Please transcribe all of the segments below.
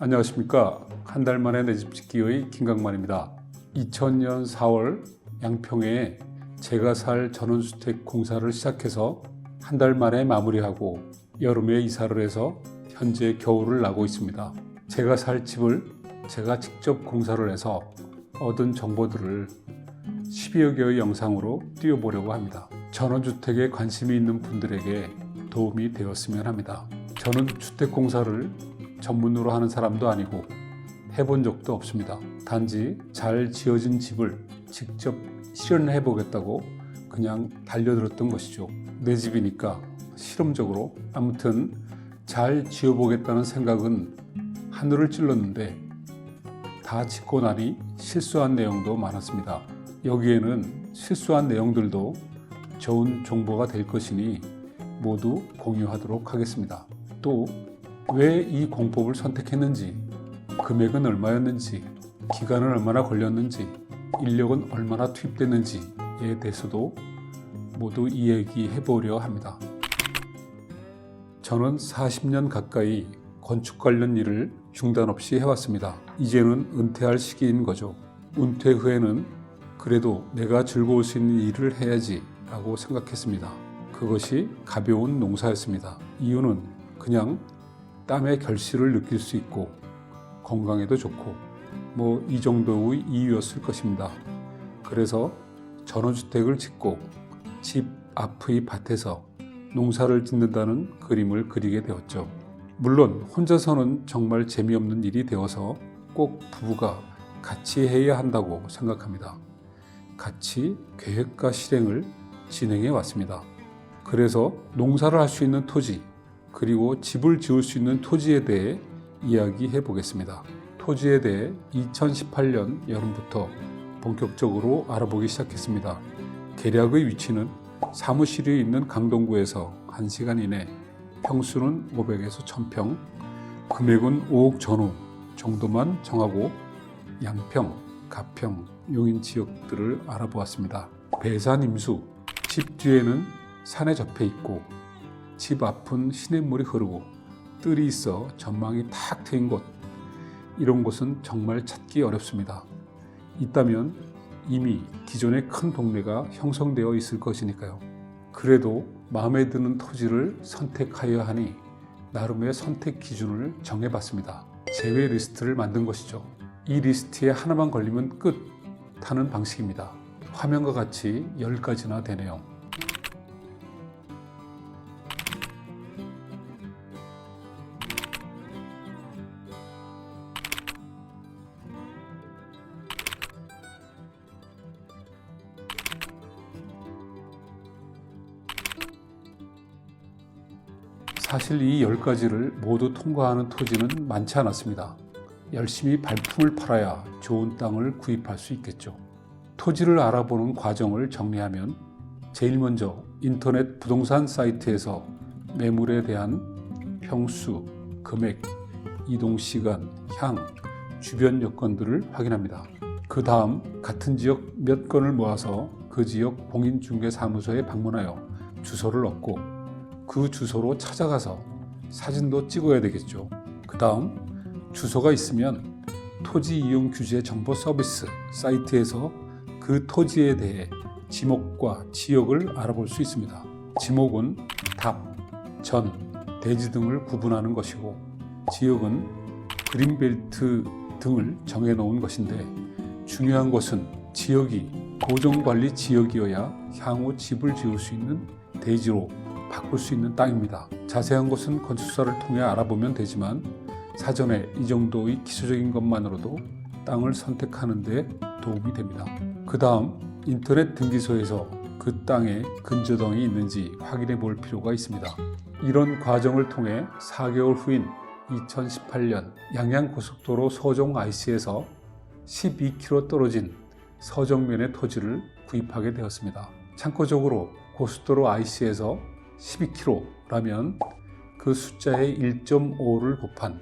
안녕하십니까. 한 달 만에 내 집 짓기의 김강만입니다. 2000년 4월 양평에 제가 살 전원주택 공사를 시작해서 한 달 만에 마무리하고 여름에 이사를 해서 현재 겨울을 나고 있습니다. 제가 살 집을 제가 직접 공사를 해서 얻은 정보들을 10여 개의 영상으로 띄워보려고 합니다. 전원주택에 관심이 있는 분들에게 도움이 되었으면 합니다. 저는 주택공사를 전문으로 하는 사람도 아니고 해본 적도 없습니다. 단지 잘 지어진 집을 직접 실현해 보겠다고 그냥 달려들었던 것이죠. 내 집이니까 실험적으로 아무튼 잘 지어보겠다는 생각은 하늘을 찔렀는데 다 짓고 나니 실수한 내용도 많았습니다. 여기에는 실수한 내용들도 좋은 정보가 될 것이니 모두 공유하도록 하겠습니다. 또 왜 이 공법을 선택했는지, 금액은 얼마였는지, 기간은 얼마나 걸렸는지, 인력은 얼마나 투입됐는지에 대해서도 모두 이야기해 보려 합니다. 저는 40년 가까이 건축 관련 일을 중단 없이 해왔습니다. 이제는 은퇴할 시기인 거죠. 은퇴 후에는 그래도 내가 즐거울 수 있는 일을 해야지 라고 생각했습니다. 그것이 가벼운 농사였습니다. 이유는 그냥 땀의 결실을 느낄 수 있고 건강에도 좋고 이 정도의 이유였을 것입니다. 그래서 전원주택을 짓고 집 앞의 밭에서 농사를 짓는다는 그림을 그리게 되었죠. 물론 혼자서는 정말 재미없는 일이 되어서 꼭 부부가 같이 해야 한다고 생각합니다. 같이 계획과 실행을 진행해 왔습니다. 그래서 농사를 할 수 있는 토지, 그리고 집을 지을 수 있는 토지에 대해 이야기해 보겠습니다. 토지에 대해 2018년 여름부터 본격적으로 알아보기 시작했습니다. 계략의 위치는 사무실이 있는 강동구에서 1시간 이내, 평수는 500에서 1000평, 금액은 5억 전후 정도만 정하고 양평, 가평, 용인 지역들을 알아보았습니다. 배산 임수, 집 뒤에는 산에 접해 있고 집 앞은 시냇물이 흐르고 뜰이 있어 전망이 탁 트인 곳, 이런 곳은 정말 찾기 어렵습니다. 있다면 이미 기존의 큰 동네가 형성되어 있을 것이니까요. 그래도 마음에 드는 토지를 선택하여야 하니 나름의 선택 기준을 정해봤습니다. 제외 리스트를 만든 것이죠. 이 리스트에 하나만 걸리면 끝 하는 방식입니다. 화면과 같이 10가지나 되네요. 사실 이 10가지를 모두 통과하는 토지는 많지 않았습니다. 열심히 발품을 팔아야 좋은 땅을 구입할 수 있겠죠. 토지를 알아보는 과정을 정리하면 제일 먼저 인터넷 부동산 사이트에서 매물에 대한 평수, 금액, 이동시간, 향, 주변 여건들을 확인합니다. 그 다음 같은 지역 몇 건을 모아서 그 지역 공인중개사무소에 방문하여 주소를 얻고 그 주소로 찾아가서 사진도 찍어야 되겠죠. 그 다음 주소가 있으면 토지 이용 규제 정보 서비스 사이트에서 그 토지에 대해 지목과 지역을 알아볼 수 있습니다. 지목은 답, 전, 대지 등을 구분하는 것이고 지역은 그린벨트 등을 정해놓은 것인데 중요한 것은 지역이 고정관리 지역이어야 향후 집을 지을 수 있는 대지로 바꿀 수 있는 땅입니다. 자세한 것은 건축사를 통해 알아보면 되지만 사전에 이 정도의 기초적인 것만으로도 땅을 선택하는 데 도움이 됩니다. 그 다음 인터넷 등기소에서 그 땅에 근저당이 있는지 확인해 볼 필요가 있습니다. 이런 과정을 통해 4개월 후인 2018년 양양고속도로 서종 IC에서 12km 떨어진 서정면의 토지를 구입하게 되었습니다. 참고적으로 고속도로 IC에서 12km라면 그 숫자의 1.5를 곱한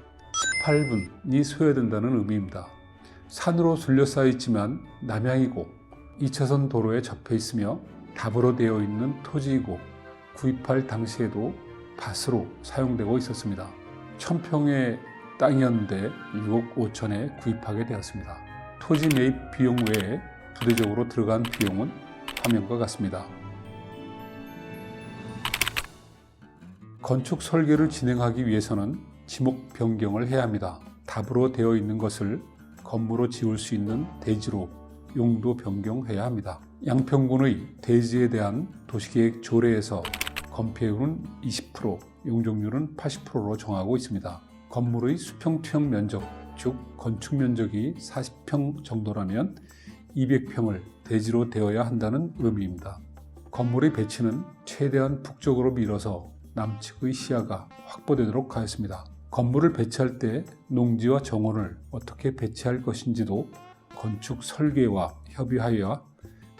18분이 소요된다는 의미입니다. 산으로 둘러싸여 있지만 남향이고 2차선 도로에 접해 있으며 답으로 되어 있는 토지이고 구입할 당시에도 밭으로 사용되고 있었습니다. 1000평의 땅이었는데 6억 5천에 구입하게 되었습니다. 토지 매입 비용 외에 부대적으로 들어간 비용은 화면과 같습니다. 건축 설계를 진행하기 위해서는 지목 변경을 해야 합니다. 답으로 되어 있는 것을 건물로 지을 수 있는 대지로 용도 변경해야 합니다. 양평군의 대지에 대한 도시계획 조례에서 건폐율은 20%, 용적률은 80%로 정하고 있습니다. 건물의 수평투영 면적, 즉 건축 면적이 40평 정도라면 200평을 대지로 되어야 한다는 의미입니다. 건물의 배치는 최대한 북쪽으로 밀어서 남측의 시야가 확보되도록 하였습니다. 건물을 배치할 때 농지와 정원을 어떻게 배치할 것인지도 건축 설계와 협의하여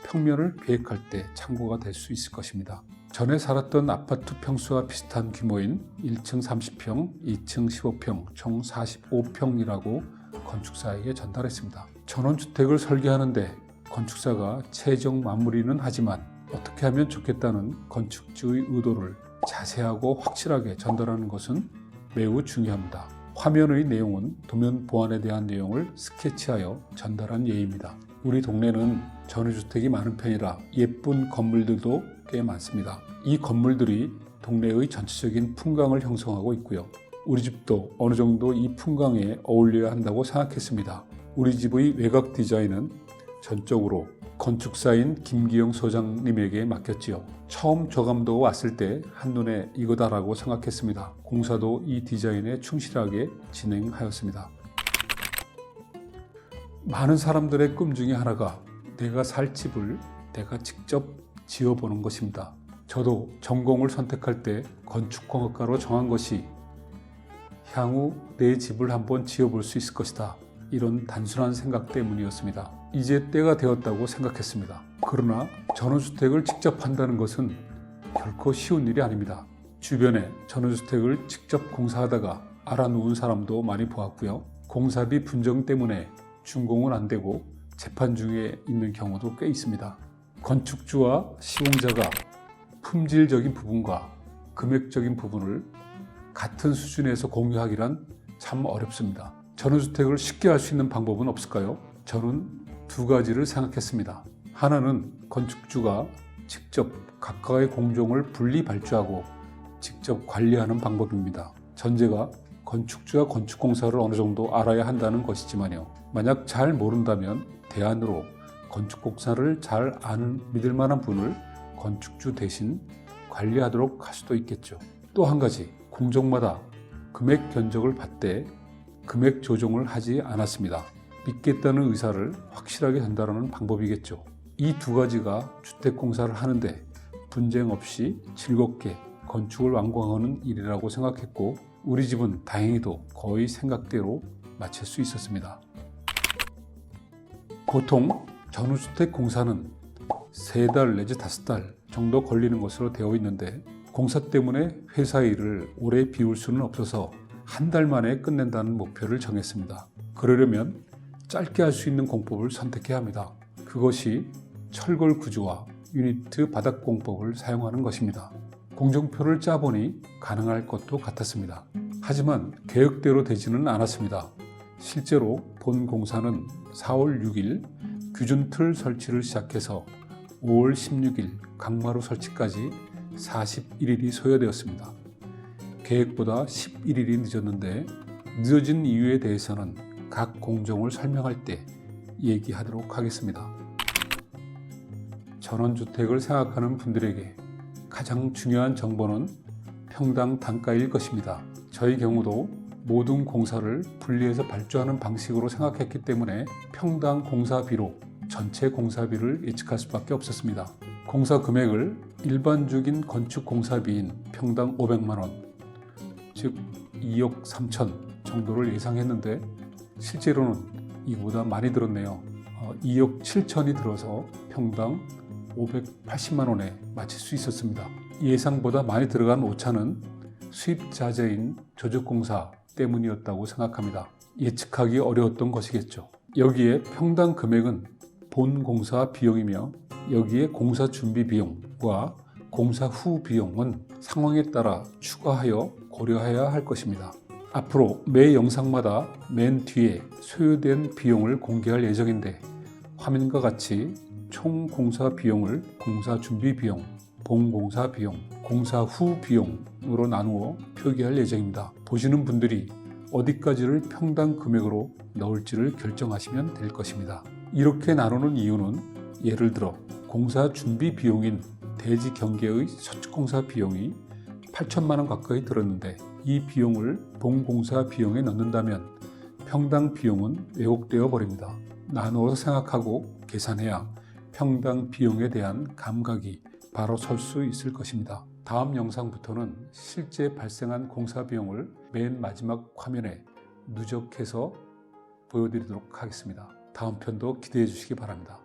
평면을 계획할 때 참고가 될 수 있을 것입니다. 전에 살았던 아파트 평수와 비슷한 규모인 1층 30평, 2층 15평, 총 45평이라고 건축사에게 전달했습니다. 전원주택을 설계하는데 건축사가 최종 마무리는 하지만 어떻게 하면 좋겠다는 건축주의 의도를 자세하고 확실하게 전달하는 것은 매우 중요합니다. 화면의 내용은 도면 보안에 대한 내용을 스케치하여 전달한 예입니다. 우리 동네는 전원주택이 많은 편이라 예쁜 건물들도 꽤 많습니다. 이 건물들이 동네의 전체적인 풍광을 형성하고 있고요. 우리 집도 어느 정도 이 풍광에 어울려야 한다고 생각했습니다. 우리 집의 외곽 디자인은 전적으로 건축사인 김기영 소장님에게 맡겼지요. 처음 저감도가 왔을 때 한눈에 이거다라고 생각했습니다. 공사도 이 디자인에 충실하게 진행하였습니다. 많은 사람들의 꿈 중에 하나가 내가 살 집을 내가 직접 지어보는 것입니다. 저도 전공을 선택할 때 건축공학과로 정한 것이 향후 내 집을 한번 지어볼 수 있을 것이다. 이런 단순한 생각 때문이었습니다. 이제 때가 되었다고 생각했습니다. 그러나 전원주택을 직접 한다는 것은 결코 쉬운 일이 아닙니다. 주변에 전원주택을 직접 공사하다가 알아놓은 사람도 많이 보았고요. 공사비 분쟁 때문에 준공은 안 되고 재판 중에 있는 경우도 꽤 있습니다. 건축주와 시공자가 품질적인 부분과 금액적인 부분을 같은 수준에서 공유하기란 참 어렵습니다. 전원주택을 쉽게 할 수 있는 방법은 없을까요? 저는 두 가지를 생각했습니다. 하나는 건축주가 직접 각각의 공정을 분리 발주하고 직접 관리하는 방법입니다. 전제가 건축주가 건축공사를 어느 정도 알아야 한다는 것이지만요. 만약 잘 모른다면 대안으로 건축공사를 잘 아는 믿을 만한 분을 건축주 대신 관리하도록 할 수도 있겠죠. 또 한 가지, 공정마다 금액 견적을 받되 금액 조정을 하지 않았습니다. 믿겠다는 의사를 확실하게 전달하는 방법이겠죠. 이 두 가지가 주택공사를 하는데 분쟁 없이 즐겁게 건축을 완공하는 일이라고 생각했고 우리 집은 다행히도 거의 생각대로 마칠 수 있었습니다. 보통 전원주택 공사는 3달 내지 5달 정도 걸리는 것으로 되어 있는데 공사 때문에 회사 일을 오래 비울 수는 없어서 한 달 만에 끝낸다는 목표를 정했습니다. 그러려면 짧게 할 수 있는 공법을 선택해야 합니다. 그것이 철골 구조와 유니트 바닥 공법을 사용하는 것입니다. 공정표를 짜보니 가능할 것도 같았습니다. 하지만 계획대로 되지는 않았습니다. 실제로 본 공사는 4월 6일 규준 틀 설치를 시작해서 5월 16일 강마루 설치까지 41일이 소요되었습니다. 계획보다 11일이 늦었는데 늦어진 이유에 대해서는 각 공정을 설명할 때 얘기하도록 하겠습니다. 전원주택을 생각하는 분들에게 가장 중요한 정보는 평당 단가일 것입니다. 저희 경우도 모든 공사를 분리해서 발주하는 방식으로 생각했기 때문에 평당 공사비로 전체 공사비를 예측할 수밖에 없었습니다. 공사 금액을 일반적인 건축 공사비인 평당 500만 원, 즉 2억 3천 정도를 예상했는데 실제로는 이보다 많이 들었네요. 2억 7천이 들어서 평당 580만 원에 마칠 수 있었습니다. 예상보다 많이 들어간 오차는 수입 자재인 조직공사 때문이었다고 생각합니다. 예측하기 어려웠던 것이겠죠. 여기에 평당 금액은 본 공사 비용이며 여기에 공사 준비 비용과 공사 후 비용은 상황에 따라 추가하여 고려해야 할 것입니다. 앞으로 매 영상마다 맨 뒤에 소요된 비용을 공개할 예정인데 화면과 같이 총 공사 비용을 공사 준비 비용, 본공사 비용, 공사 후 비용으로 나누어 표기할 예정입니다. 보시는 분들이 어디까지를 평당 금액으로 넣을지를 결정하시면 될 것입니다. 이렇게 나누는 이유는 예를 들어 공사 준비 비용인 대지 경계의 서축공사 비용이 8천만 원 가까이 들었는데 이 비용을 본공사 비용에 넣는다면 평당 비용은 왜곡되어 버립니다. 나누어서 생각하고 계산해야 평당 비용에 대한 감각이 바로 설 수 있을 것입니다. 다음 영상부터는 실제 발생한 공사 비용을 맨 마지막 화면에 누적해서 보여드리도록 하겠습니다. 다음 편도 기대해 주시기 바랍니다.